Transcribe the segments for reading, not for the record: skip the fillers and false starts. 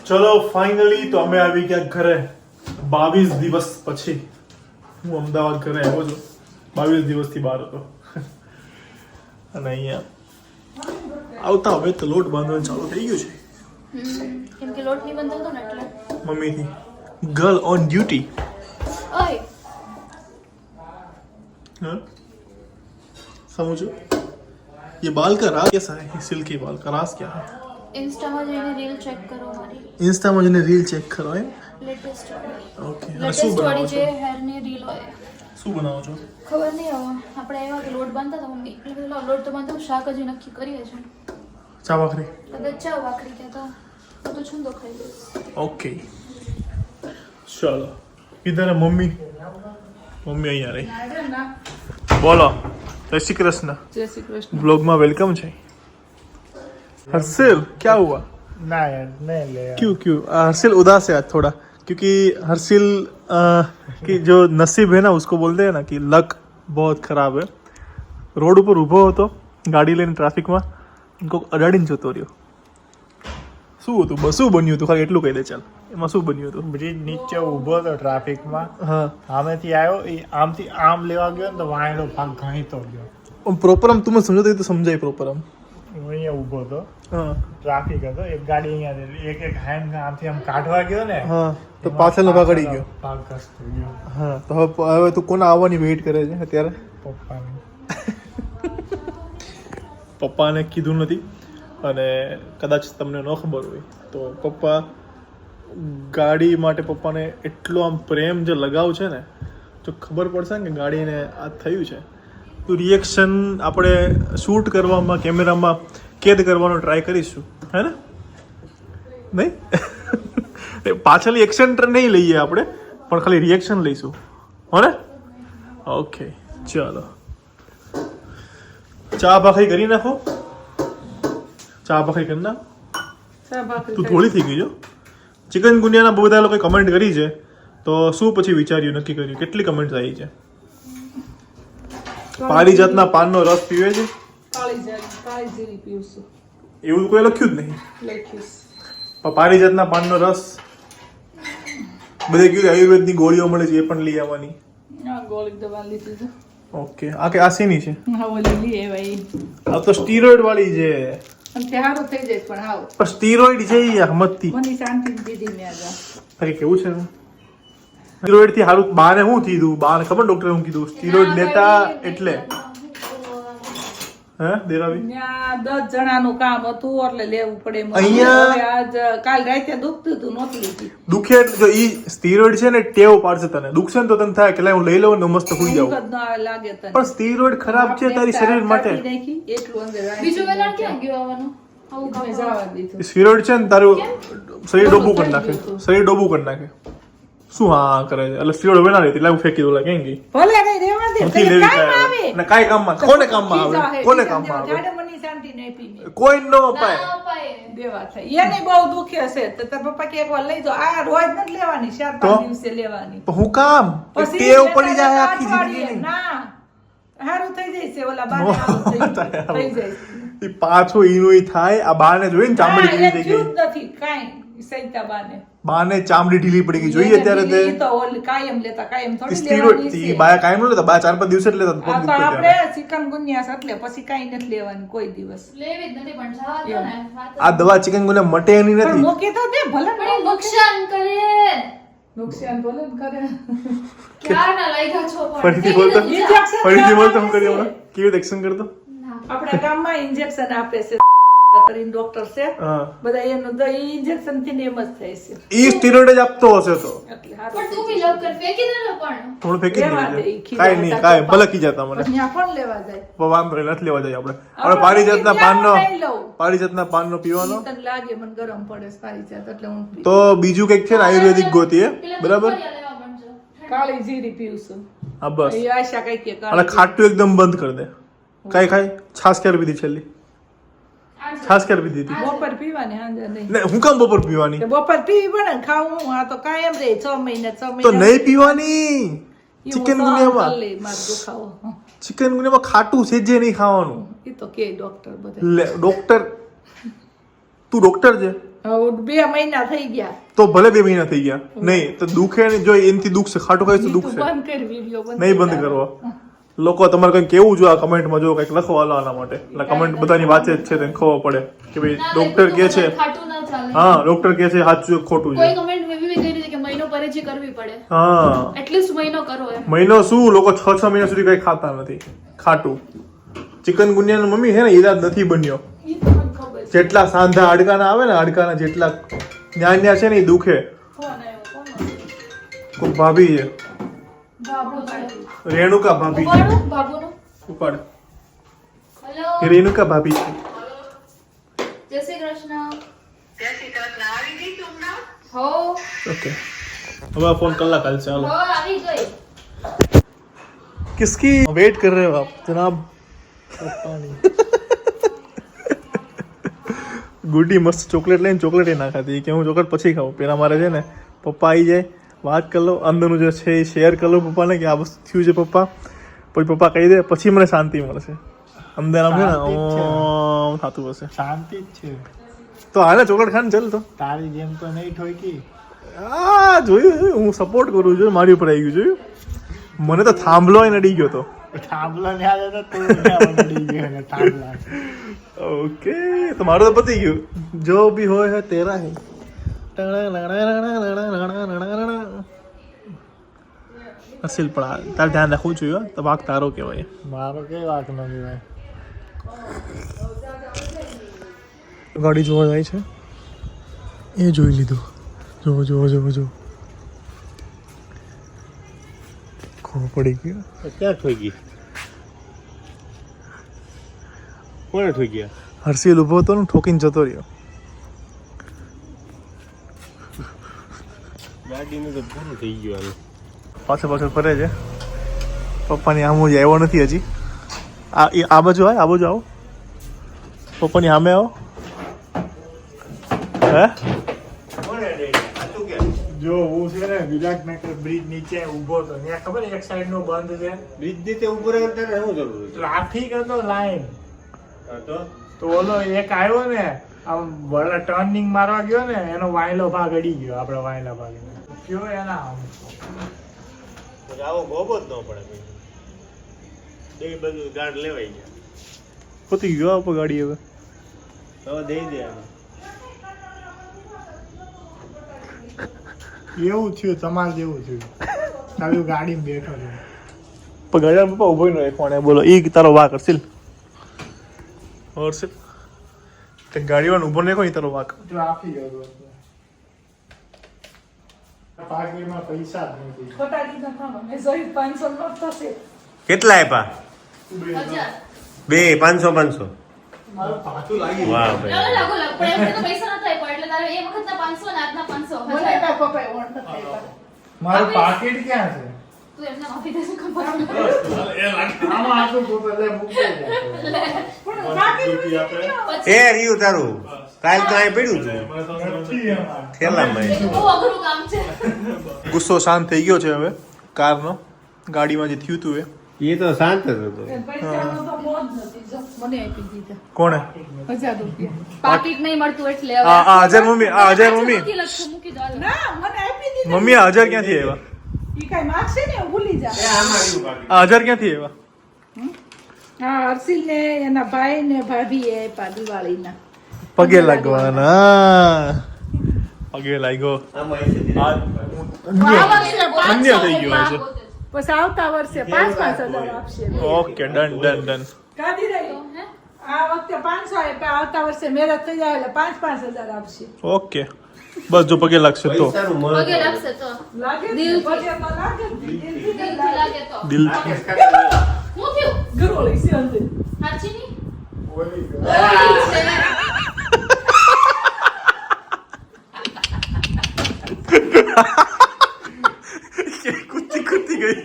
ચલો ફાઇનલી તો અમે આવી ગયા ઘરે 22 દિવસ પછી. હું અમદાવાદ ઘરે આવ્યો છું. 22 દિવસથી બહાર હતો અને અહીંયા આવતા હવે તો લોટ બાંધવાનું ચાલુ થઈ ગયું છે. કેમ કે લોટ નહીં બંધાતો ને એટલે મમ્મીથી ગર્લ ઓન ડ્યુટી. ઓય हाँ समझो ये बाल का राज कैसा है? सिल्की बाल का राज क्या है? ઇન્સ્ટામાં જઈને રીલ ચેક કરો મારી इंस्टा में जने रील चेक करो है. લેટેસ્ટ વાળી ओके લેટેસ્ટ વાળી જે હેરની રીલ હોય શું બનાવો છો? ખબર નહીં હવે આપણે એવા કે લોટ બાંધતા હતા મમ્મી એટલે પેલો લોટ તો બાંધતા શાક હજી નક્કી કરીએ છે ચા ભાખરી. કદાચ ચા વાકડી કહેતા તો છુંદો ખાઈ લઈશ. ओके चलो इधर है मम्मी. मम्मी અહીંયા રહી. બોલો જય શ્રી કૃષ્ણ. जय श्री कृष्ण. ब्लॉग में वेलकम है. हर्षिल क्या हुआ? ना यार नहीं ले यार। क्यों क्यों हर्षिल उदास है आज थोड़ा क्योंकि हर्षिल की जो नसीब है ना उसको बोलते हैं ना कि लक बहुत खराब है. रोड ऊपर ઊભો હતો ગાડી લઈને ટ્રાફિકમાં ઉनको અડાડીને જતો રહ્યો. શું હતું શું બન્યું હતું ખાલી એટલું કહી દે ચાલ. એમાં શું બન્યું હતું? બ્રિજ નીચે ઊભો હતો ટ્રાફિકમાં, હા સામેથી આવ્યો, એ આમથી આમ લેવા ગયો ને તો વાંયડો ભાગ ઘણીતો ગયો. પ્રોપર આમ તું મને સમજો તો સમજાય પ્રોપર આમ. હું અહીંયા ઊભો હતો, હા ટ્રાફિક હતો, એક ગાડી અહીંયા એક હેન્ડ આમથી આમ કાઢવા ગયો ને હા તો પાછળનો ભાગ અડી ગયો. ભાગ ઘસતો ગયો હા તો હવે તું કોના આવવાની વેઇટ કરે છે અત્યારે? પપ્પાને. પપ્પાને કીધું નથી અને કદાચ તમને ન ખબર હોય તો પપ્પા ગાડી માટે પપ્પાને એટલો આમ પ્રેમ જે લગાવ છે ને, જો ખબર પડશે ને કે ગાડીને આ થયું છે તો રિએક્શન આપણે શૂટ કરવામાં કેમેરામાં કેદ કરવાનો ટ્રાય કરીશું, હે ને? નહીં પાછળની એક્શન નહીં લઈએ આપણે, પણ ખાલી રિએક્શન લઈશું, હો ને? ઓકે ચાલો ચા ભાખરી કરી નાખો. ચા ભાખરી કરી નાખ. ચા ભાખરી તું થોડી થઈ ગઈ છો. ચિકન ગુનિયાના બહુ બધા લોકોએ કમેન્ટ કરી છે તો શું પછી વિચાર્યું નક્કી કર્યું? કેટલી કમેન્ટ આવી છે? પારિજાતના પાનનો રસ પીવે છે કાળી જીરી પીવું છું. એવું કોઈ લખ્યું જ નહીં. લખીશ. પણ પારિજાતના પાનનો રસ બધે કીધું આયુર્વેદની ગોળીઓ મળે છે એ પણ લઈ આવવાની. આ ગોળી દવા લીધી છે. ઓકે આ કે આ શેની છે? હા ઓલી લઈ એવાય આ તો સ્ટીરોઇડ વાળી છે. અને તે સારું થઈ જાય પણ આવ પણ સ્ટીરોઇડ છે એ હમતથી મને શાંતિ દીધી મેં આજે. અરે કેવું છે સ્ટીરોઇડ થી સારું? બાને શું કીધું? બાને ખબર ડોક્ટરે શું કીધું? સ્ટીરોઇડ લેતા એટલે હે દેરાવી ત્યાં 10 જણાનું કામ હતું એટલે લેવું પડે મને. અહીંયા- હવે આજ કાલ રાતે દુખતું હતું નહોતી લીધી. દુખે એટલે જો ઈ સ્ટીરોઇડ છે ને ટેવ પાડશે તને. દુખશે ને તો તને થાય કે લે હું લઈ લઉં ને મસ્ત સુઈ જાઉં. ઊંઘ જ ન આવે લાગે તને. પણ સ્ટીરોઇડ ખરાબ છે તારી શરીર માટે. કાપી નાખી, એટલું અંદર રાખી. બીજું વેલાણ ક્યાં ગયું આવવાનું? આવું મેં જવા દીધું. સ્ટીરોઇડ છે ને તારું શરીર ડોબું કરી નાખે. શરીર ડોબું કરી નાખે. શું હા કરે છે? એટલે સ્ટીરોઇડ હવે ના લેતી. લાવ ફેંકી દઉં. કેમ ગઈ? ભલે નહીં રહેવા દે. નથી તને લેવી કાંઈ આવે. અને કાંઈ કામમાં કોને કામમાં આવે? કોને કામમાં આવે? જાડે મને શાંતિ નહીં પીને. કોઈ ન અપાય. ના અપાય. દેવા થાય. એને બહુ દુખે છે તો તાર પપ્પા કે એકવાર લઈ જાઓ. આ રોજ નથી લેવાની, 4-5 તો? દિવસે લેવાની. પણ હું કામ પછી ટેવ પડી જાય લેતા આખી અઠવાડિયે. જિંદગીની. ના હારું થઈ જાય છે ઓલા બાને હારું થઈ જાય. ઈ પાછું ઈનું ઈ થાય. આ બાને જોઈને ચામડી ના, ઢીલી એ થઈ ગઈ. થયું જ નથી કાંઈ સૈતા બાને. બાને ચામડી ઢીલી પડી ગઈ. જોઈએ ત્યારે તે ઈ તો ઓલી કાયમ લેતા, કાયમ થોડી સ્ટીરોઇડ લેવાની થી છે. બાયા કાયમ ન લેતા. 4-5 દિવસે જ લેતા. પગ આ તો દુખતો આપણે ત્યારે. ચિકનગુનિયા છે એટલે પછી કાંઈ નથી લેવાની કોઈ દિવસ. લેવી જ નથી પણ જવા દો ને. વાત જ આ દવા ચિકનગુનિયા મટે એની પણ નથી. મૂકી તો દે ભલે પણ એ નુકસાન કરે. નુકસાન ભલે ને કરે. ક્યારના લાગ્યા છો પણ ફરીથી બોલતો. Injection ફરીથી બોલતો હું આપે કરી છે. હમણાં કેવી રીતે એક્શન કરતો? આપણા ગામમાં ઇન્જેક્શન આપે છે કરીને ડોક્ટર છે હા બધા એનું તો ઇન્જેક્શન થી ને એમ જ થાય છે ઈ સ્ટીરોઇડ જ આપતો હશે તો એટલે પણ હારું તું બી લવ કર ફેંકી દે ને પણ. થોડું ફેંકી લેવા દે, દેજે. ખીજા કાંઈ નહીં હતા કાંઈ તો ભલે કી જતા મને. પછી ત્યાં કોણ લેવા જાય? પણ વાંધો નહીં, નથી લેવા જાય આપણે. આપણે આપણે પારિજાતના ત્યાં પાનનો લઈ લઉં. પારિજાતના પાનનો પીવાનો. તને લાગે મને ગરમ પડે છે સારી જાત એટલે હું પી- તો બીજું કંઈક છે ને આયુર્વેદિક ગોતીએ. પેલા બરાબર? દુખોડિયા લેવા માંડજો. કાળી જીરી પીવું છું. હા બસ. એ આશા કઈ કે અને કાળી ખાટું એકદમ બંધ કરી દે. કાંઈ ખાય છાશ ક્યારે પીધી છેલ્લી? છાશ ક્યારે પીધી હતી? બપોર પીવાની હાંજે નહીં. ને હું કામ બપોર પીવાની? તે બપોર પીવી પડે ને ખાવું હું આ તો કાયમ રહે 6 મહિને 6 મહિને તો નહીં પીવાની. ચિકન ગુનિયામાં માર દુખાવો ચિકન ગુનિયામાં ખાટું સેજે નહીં ખાવાનું. એ તો કે ડોક્ટર બધા લે ડોક્ટર તું ડોક્ટર છે હવે 2 મહિના થઈ ગયા. તો ભલે 2 મહિના થઈ ગયા નહીં તો દુખે ને જો એનથી દુખશે ખાટું ખાઈશ તો તું દુખશે બંધ કર વિડિયો નહીં બંધ કરવો લોકો તમારે કંઈ કેવું જો આ કમેન્ટમાં જો કંઈક લખો હાલો આના માટે એટલે કમેન્ટ બધાની વાંચે જ છે તેને ખબર પડે કે ભાઈ ડોક્ટર કહે છે ખાટું ના ચાલે. હા ડોક્ટર કહે છે સાચું કે ખોટું કોઈ છે કમેન્ટ મેં બી કરી છે કે મહિનો પરેજી કરવી પડે. હા એટલીસ્ટ મહિનો કરો એમ. મહિનો શું લોકો 6 મહિના સુધી કંઈ ખાતા નથી ખાટું ચિકન ગુનિયાનો મમ્મી છે ને ઈલાજ નથી બન્યો ઈ તો મને ખબર છે. જેટલા સાંધા હાડકાના આવે ને હાડકાના જેટલા ન્યા છે ને એ દુખે કોણ આવ્યો? કોણ? કોઈ ભાભી છે બાબુ છે. રેણુકા ભાભી ઉપાડો બાબુનો. ઉપાડ હેલો. એ રેણુકા ભાભી છે જય શ્રી કૃષ્ણ. હો ઓકે હવે આ ફોન કલાક હાલ ચાલો હો આવી ગઈ. किसकी वेट कर रहे हो आप जनाब ગુડી મસ્ત ચોકલેટ લઈને ચોકલેટ ના ખાતી કે હું ચોકલેટ પછી ખાઉં પેલા મારે છે ને પપ્પા આવી જાય વાત કરી લો અંદરનું જે છે એ શેર કરી લો પપ્પાને કે આ વસ્તુ થયું છે પપ્પા પછી પપ્પા કહી દે પછી મને શાંતિ મળશે અંદર આમ છે ને ઓમ થતું હશે શાંતિ જ છે તો હાલે ચોકલેટ ખાને ચાલ તો તારી જેમ તો નહીં ઠોકી આ જોયું હું સપોર્ટ કરું છું મારી ઉપર આવી ગયું જોયું મને તો થાંભલો નડી ગયો તો થાંભલા ને આવે તો તું ત્યાં વળી ગયો ને થાંભલા ઓકે તો મારું તો પતી ગયું જો ભી હોય હે તેરા હે અસીલ પણ તારે ધ્યાન રાખવું જોઈએ તો વાક તારો કહેવાય મારો કઈ વાત ન કહેવાય ગાડી જોવા જાય છે એ જોઈ લીધું જો ખબર પડી ગયો ક્યાં ઠોઈ ગઈ કોને ઠોઈ ગયા હર્ષિલ ઊભો હતો ને ઠોકીને જતો રહ્યો ગાડીનું તો પૂરું થઈ ગયું હવે પાછળ ફરે છે પપ્પાની આમ જ આવ્યો નથી હજી આ બાજુ આવો પપ્પાની સામે આવો હે જો હું છે ને વિરાટનગર બ્રિજ નીચે ઊભો હતો ત્યાં ખબર એક સાઈડ નો બંધ છે બ્રિજ નીચે ઉભો રહ્યો ત્યારે શું જરૂર છે ટ્રાફિક હતો લાઈન તો તો ઓલો એક આવ્યો ને આમ વડા ટર્નિંગ મારવા ગયો ને એનો વાયલો ભાગ અડી ગયો આપણે વાયલા ભાગ કયો એના આમ પછી આવો ગોબો જ ન પડે બે બધું ગાડ લેવાઈ ગયા પતી ગયો આપો ગાડી હવે હવે દઈ દે આને. એવું થયું તમારે જેવું થયું તારું ગાડીમાં બેઠો છે પણ ગાડી પપ્પા ઉભો ન કોણે બોલો એ તારો વાક હર્ષિલ તે ગાડીમાં ઉભો નહીં કોઈ તારો વાક ટ્રાફિક હતો પાકીટમાં પૈસા જ નથી ખોટા કીધા ખાવા મેં જોઈ 500 નોટ થશે. કેટલા આપ્યા 1000. બે 500 મારું પાછું લાગી વાહ લાગો ભાઈ લાગો લાગો પણ એમ તો પૈસા નતા આપ્યા એટલે તારે એ વખતના 500 ને આજના 500 મને હજાર. એના પપ્પાએ ઓણ નથી આપ્યા. મારું પાકીટ ક્યાં છે તું એમને માફી દેજો ખબર આમાં આટલું ગોપે લે મૂકી દે પણ બાકી એ રહ્યું તારું કાલ તો અહીં પડ્યું છે નથી એમાં થેલામાં એ તો બહુ અઘરું કામ છે. ગુસ્સો શાંત થઈ ગયો છે હવે કારનો ગાડીમાં જે થયું હતું એ તો શાંત જ હતો પૈસાનો તો મોજ નથી જો મને આપી દીધા કોણે 1000 રૂપિયા. પાકીટ નહીં મળતું એટલે હવે આ 1000 મમ્મી આ 1000 મમ્મી મૂકી લખો, મૂકી દો હાલો. ના મને આપી દીધા. મમ્મી આ 1000 ક્યાંથી આવ્યા ઈ કાઈ માગશે ને હું ભૂલી જા. આ 1000 ક્યાંથી આવ્યા હા હર્ષિલ ને એના ભાઈ ને ભાભી એ આપ્યા દિવાળીના. પગે લાગવાના પગે લાગ્યો આ વર્ષે અન્ય થઈ ગયો છે પછી આવતા વર્ષે 5,000 આપશે. ઓકે ડન કાઢી રહ્યો હે આ વખતે 500 આપ્યા આવતા વર્ષે મેરેજ થઈ જાય એટલે 5,000 આપશે. ઓકે બસ જો પગે લાગશે તો પૈસાનું પગે મહત્વ લાગશે તો લાગે ને? દિલથી. પગે તો લાગે જ. દિલથી દિલથી લાગે. લાગે તો દિલ શું થયું ગરો લઈ છે અંદર. સાચી ની ઓલી કૂદતી ગઈ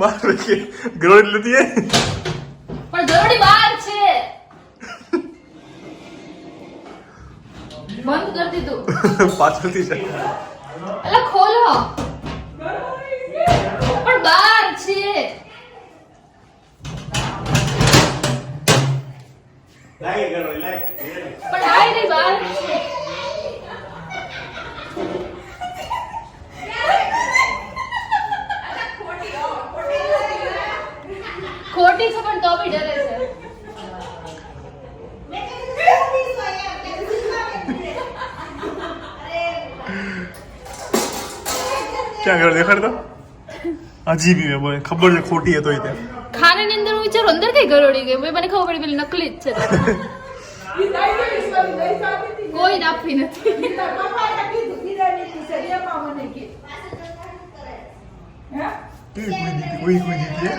બાર કે ગ્રોડ લીધી હે પણ ગરોડી બહાર છે બંધ કરી દીધું પાછળથી છે અલા ખોલો પણ બહાર છે લાગે કરો લાગે પણ આય નહીં બહાર ખોટી છે પણ તો બી ડરે છે ક્યાં ગયો દેખાડ તો હજી બી મેં ખબર છે ખોટી હતો તે ખાને ની અંદર હું વિચારો અંદર કઈ ગરોડી ગઈ મને ખબર પડી પેલી નકલી જ છે ઈ લઈ ગઈ, સોરી, લઈ જાતી હતી. કોઈ નાફી નથી તારા પપ્પાએ કીધું, ગિરાની છે, એમાં મને કે. હે? કોઈ દીધી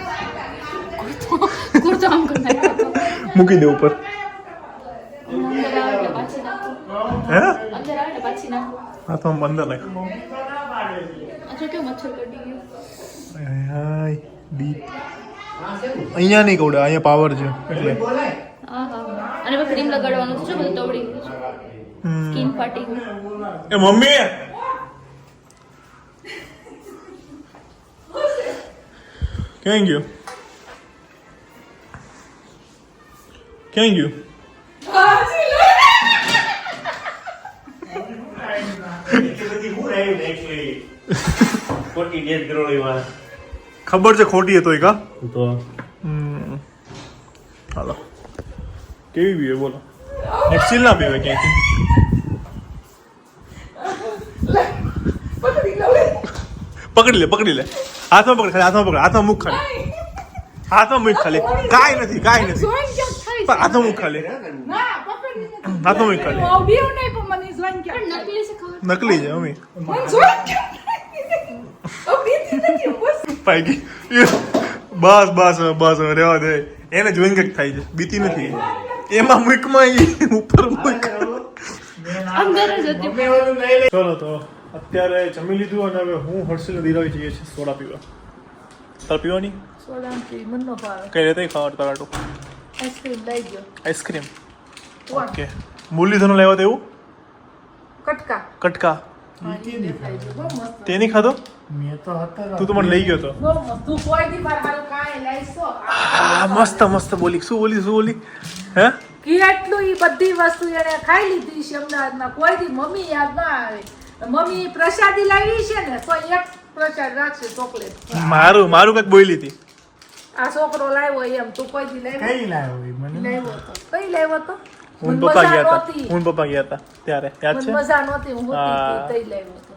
કુર્તો આમ કરી નાખ્યો મૂકી દે ઉપર અંદર આવે એટલે પાછી નાખો હે અંદર આવે એટલે પાછી નાખો હા તો આમ અંદર નાખ અચ્છા કેવું મચ્છર કટી ગયું હાય ડીપ અહીંયા નહીં કવડે અહીંયા પાવર છે એટલે હા હા અને પછી ક્રીમ લગાડવાનું છે જો બધું તોડી ગયું છે સ્કિન ફાટી ગયું એ મમ્મી ક્યાં ગયો ક્યાં ગયું એટલી બધી હું આવ્યું ને actually. ખોટી ડેટ કરોડી માં ખબર છે ખોટી હતો કા તો હાલો કેવી પીવે બોલો એક્સિલ ના પીવે ક્યાંથી પકડી લે હાથમાં પકડ ખાલી હાથમાં મુખ ખાલી હાથમાં મુખ ખાલી કાંઈ નથી જોઈન કેમ થઈ? પણ હાથમાં મુખ ખાલી ના, પકડી નથી. હાથમાં મુખ ખાલી હું બીવ નહીં, પણ મને જોઈન કેમ પણ થઈ? નકલી છે ખબર નકલી છે મમ્મી મને જોઈન કેમ થઈ? બીતી નથી, બસ. પાઈ ગઈ બસ રેવા દે એને જોઈને કંઈક થાય છે બીતી નથી એમાં મુખમાં ઉપર મુખ અંદર જ હતી ચલો તો અત્યારે જમી લીધું અને હવે હું હર્ષિલ દિરાવી જઈએ છીએ સોડા પીવા તાર પીવાની સોડાંથી મન નો ભાવે. કઈ રીતે ખાવાનું તરાટું આઈસ્ક્રીમ લઈ ગયો. આઈસ્ક્રીમ કોણ? ઓકે મુરલીધરનું લેવા તેવું કટકા. કટકા હા, ઈ દેખાય છે. બહુ મસ્ત. તે નહીં ખાધો મેં તો હતો તું તો મને લઈ ગયો તો બહુ મસ્ત. તું કોઈ દી મારે હારું કાંઈ લાઈશો? મસ્ત બોલી શું બોલી હે કેટલું ઈ બધી વસ્તુ એને ખાઈ લીધી છે અમદાવાદમાં. કોઈ દી મમ્મી યાદ ના આવે. મમ્મી પ્રસાદી લાવી છે ને તો એક પ્રસાદ રાખશે ચોકલેટ. મારું કઈક બોલી હતી આ છોકરો લાવ્યો એમ તું કોઈ દી લાવ્યો? કઈ લાવ્યો એ મને લાવ્યો તો. કઈ લાવ્યો તો? હું મને પપ્પા મજા ગયા નહોતી. હતા ત્યારે યાદ મને છે મજા નહોતી, હું હા. હોતી હતી, તઈ લાવ્યો તો.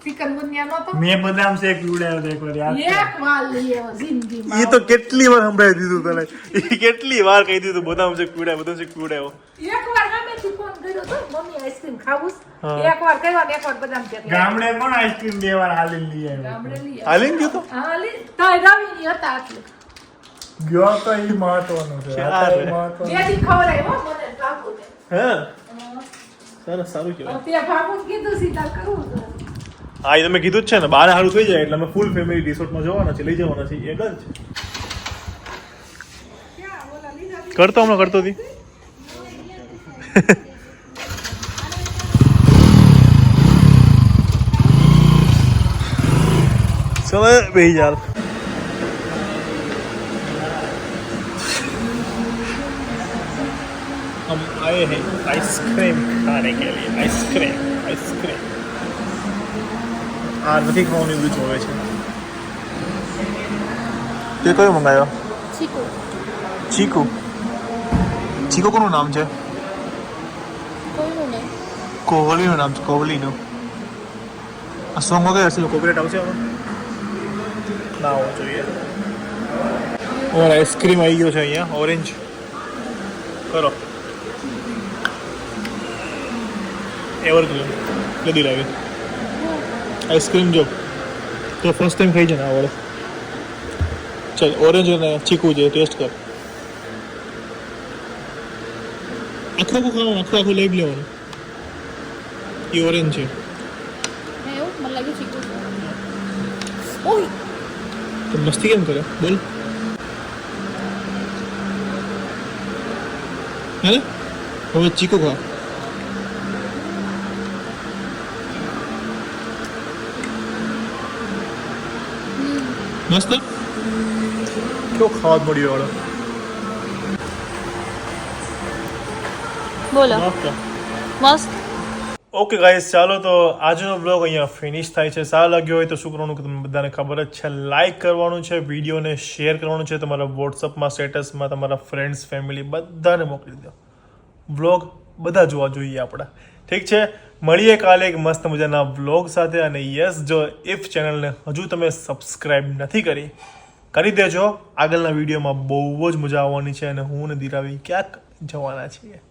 ચિકન ગુનિયા નહોતો? મેં બદામ શેક પીવડાવ્યો તો એકવાર યાદ છે? એક વાર લઈ આવ્યો જિંદગીમાં. એ તો કેટલી વાર સંભળાવી દીધું તને એ કેટલી વાર કહી દીધું બદામ શેક પીવડાવ્યો એક વાર સામેથી ફોન કર્યો તો મમ્મી આઈસ્ક્રીમ ખાવું છે? હા. એક વાર કર્યો ને એક વાર બદામ શેક લાવ્યો. ગામડે કોણ આઈસ્ક્રીમ બે વાર હાલીને લઈ આવ્યો ગામડે લઈ આવ્યો. હાલીને ગયો તો હા, તાય રવિની હતા એટલે. ગયો તો એ મહત્વનું છે આ તો ઈ બે મહત્વનું. દી ખવડાવ્યો હો મને બાપુને. હે સારું કહેવાય તે બાપુને કીધું સીધા કરવું છે. હા એ તમે કીધું જ છે ને બાર સારું થઈ જાય એટલે અમે ફૂલ ફેમિલી રિસોર્ટમાં જવાના છે લઈ જવાના છે એ ડન છે કરતો હમણાં કરતો હતી चलो बेही यार हम आए हैं आइसक्रीम खाने के लिए आइसक्रीम આ નથી ખાવાનું એવું જોવે છે તે કયો મંગાવ્યો ચીકુ કોનું નામ છે કોઈનું નહીં કોહલીનું નામ છે કોહલીનું આ સોંગ વગર હશે કોપીરાઇટ આવશે હવે ના હોવું જોઈએ और आइसक्रीम આવી ગયો છે અહીંયા ઓરેન્જ કરો એવરગ્રીન કદી લાગે આઈસ્ક્રીમ જો તો ફર્સ્ટ ટાઈમ ખાઈ છે ને આવડે ચાલ ઓરેન્જ અને ચીકુ છે ટેસ્ટ કર આખું ખાવાનું આખું લઈ લેવાનું એ ઓરેન્જ છે એવું મને લાગ્યું ચીકુ ઓય તો મસ્તી કેમ કરે બોલ હે હવે ચીકુ ખા મસ્ત કેવો ખાવા મળ્યો વાળો બોલો ઓકે મસ્ત. ઓકે ગાઈસ, ચાલો તો આજનો બ્લોગ અહીંયા ફિનિશ થાય છે. સારો લાગ્યો હોય તો શું કરવાનું કે તમને બધાને ખબર જ છે, લાઇક કરવાનું છે, વિડીયોને શેર કરવાનું છે, તમારા વોટ્સઅપમાં સ્ટેટસમાં તમારા ફ્રેન્ડ્સ ફેમિલી બધાને મોકલી દો. બ્લોગ બધા જોવા જોઈએ આપણા. ઠીક છે, મળીએ કાલે એક મસ્ત મજાના બ્લોગ સાથે. અને યસ, જો ઇફ ચેનલને હજુ તમે સબસ્ક્રાઈબ નથી કરી દેજો. આગળના વિડીયોમાં બહુ જ મજા આવવાની છે અને હું ને ધીરાવી ક્યાંક જવાના છીએ.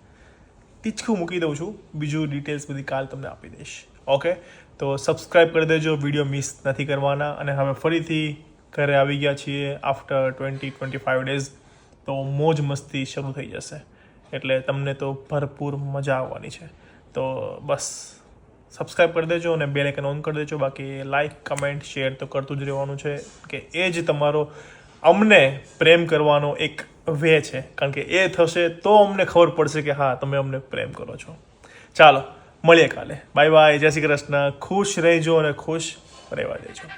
ટીચકું મૂકી દઉં છું, બીજું ડિટેલ્સ બધી કાલ તમને આપી દઈશ. ઓકે, તો સબસ્ક્રાઈબ કરી દેજો, વિડીયો મિસ નથી કરવાના. અને હવે ફરીથી ઘરે આવી ગયા છીએ આફ્ટર 20-25 ડેઝ, તો મોજ મસ્તી શરૂ થઈ જશે. એટલે તમને તો ભરપૂર મજા આવવાની છે. તો બસ સબસ્ક્રાઈબ કરી દેજો અને બેલ આઇકન ઓન કરી દેજો. બાકી લાઇક કમેન્ટ શેર તો કરતું જ રહેવાનું છે, કે એ જ તમારો અમને પ્રેમ કરવાનો એક વે છે. કારણ કે એ થશે તો અમને ખબર પડશે કે હા, તમે અમને પ્રેમ કરો છો. ચાલો મળીએ કાલે. બાય બાય, જય શ્રી કૃષ્ણ. ખુશ રહેજો અને ખુશ રહેવા દેજો.